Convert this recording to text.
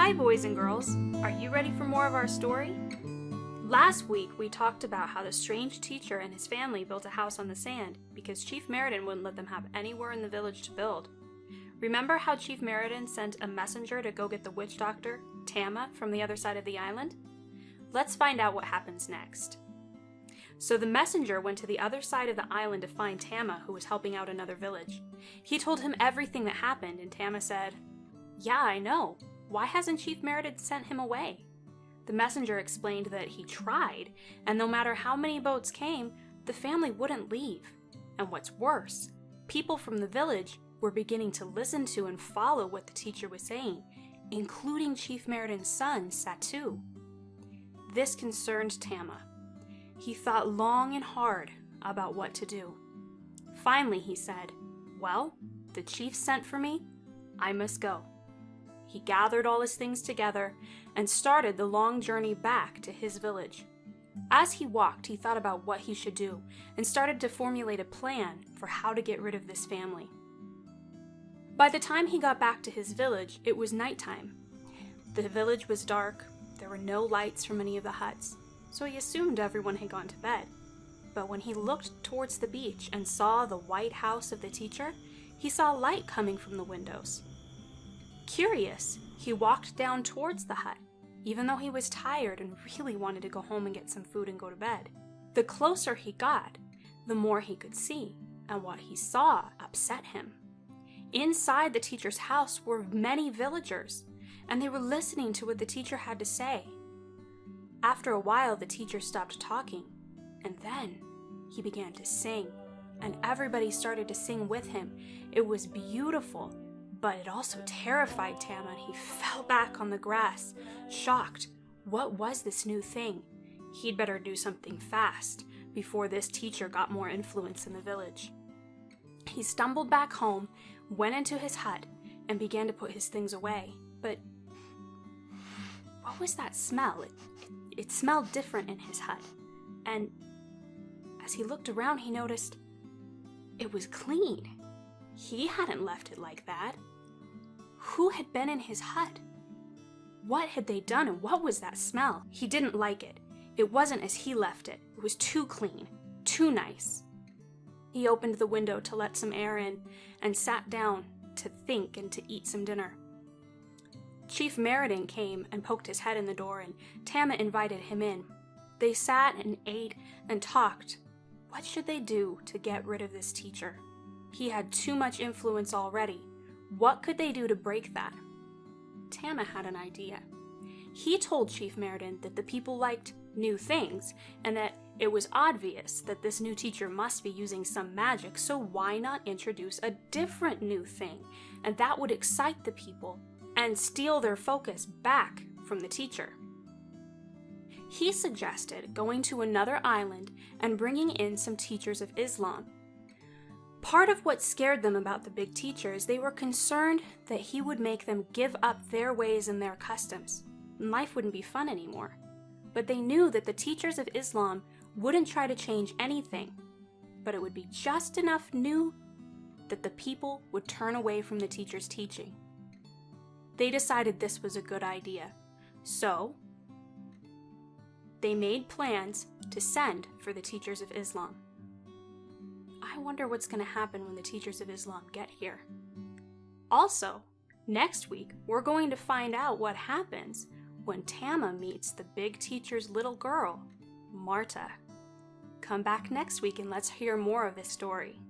Hi boys and girls, are you ready for more of our story? Last week we talked about how the strange teacher and his family built a house on the sand because Chief Meriden wouldn't let them have anywhere in the village to build. Remember how Chief Meriden sent a messenger to go get the witch doctor, Tama, from the other side of the island? Let's find out what happens next. So the messenger went to the other side of the island to find Tama, who was helping out another village. He told him everything that happened, and Tama said, "Yeah, I know. Why hasn't Chief Meriden sent him away?" The messenger explained that he tried, and no matter how many boats came, the family wouldn't leave. And what's worse, people from the village were beginning to listen to and follow what the teacher was saying, including Chief Meriden's son, Satu. This concerned Tama. He thought long and hard about what to do. Finally, he said, "Well, the chief sent for me. I must go." He gathered all his things together and started the long journey back to his village. As he walked, he thought about what he should do and started to formulate a plan for how to get rid of this family. By the time he got back to his village, it was nighttime. The village was dark. There were no lights from any of the huts, so he assumed everyone had gone to bed. But when he looked towards the beach and saw the white house of the teacher, he saw light coming from the windows. Curious, he walked down towards the hut, even though he was tired and really wanted to go home and get some food and go to bed. The closer he got, the more he could see, and what he saw upset him. Inside the teacher's house were many villagers, and they were listening to what the teacher had to say. After a while, the teacher stopped talking, and then he began to sing, and everybody started to sing with him. It was beautiful, but it also terrified Tama, and he fell back on the grass, shocked. What was this new thing? He'd better do something fast before this teacher got more influence in the village. He stumbled back home, went into his hut, and began to put his things away. But what was that smell? It smelled different in his hut. And as he looked around, he noticed it was clean. He hadn't left it like that. Who had been in his hut? What had they done, and what was that smell? He didn't like it. It wasn't as he left it. It was too clean, too nice. He opened the window to let some air in and sat down to think and to eat some dinner. Chief Meriden came and poked his head in the door, and Tama invited him in. They sat and ate and talked. What should they do to get rid of this teacher? He had too much influence already. What could they do to break that? Tama had an idea. He told Chief Meriden that the people liked new things, and that it was obvious that this new teacher must be using some magic, so why not introduce a different new thing? And that would excite the people and steal their focus back from the teacher. He suggested going to another island and bringing in some teachers of Islam. Part of what scared them about the big teacher is they were concerned that he would make them give up their ways and their customs, and life wouldn't be fun anymore. But they knew that the teachers of Islam wouldn't try to change anything, but it would be just enough new that the people would turn away from the teacher's teaching. They decided this was a good idea, so they made plans to send for the teachers of Islam. I wonder what's going to happen when the teachers of Islam get here. Also, next week, we're going to find out what happens when Tama meets the big teacher's little girl, Marta. Come back next week and let's hear more of this story.